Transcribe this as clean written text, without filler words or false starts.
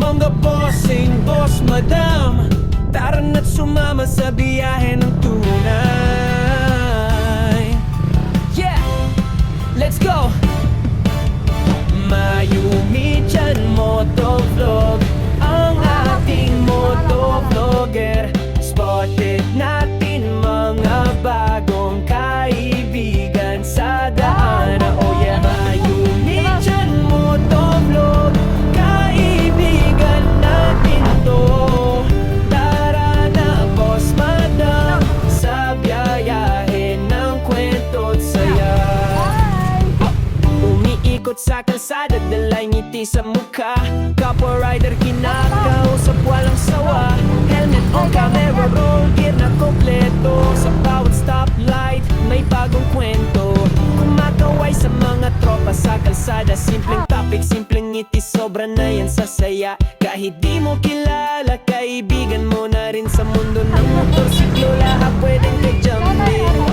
Mga bossing, boss, madam, tara na't sumama sa biyahe ng tunay. Yeah, let's go! Mayumi dyan, motovlog, ang ating motovlogger. Spotted natin mga bagong kaibigan sa daanan. Oh yeah, Mayumi dyan, motovlog, kaibigan natin to. Tara na, boss, madam, sa biyahe ng kwento't saya. Umiikot sa kalsada, dalay ngiti sa mukha. Kapwa rider kinakausap, walang sawa. Helmet on, camera roll, gear na kompleto. Sa bawat stoplight, may bagong kwento. Kumakaway sa mga tropa sa kalsada. Simpleng topic, simpleng ngiti, sobra na yan sa saya. Kahit di mo kilala, kaibigan mo na rin sa mundo ng motorsiklo. Lahat pwedeng ka-jumpin.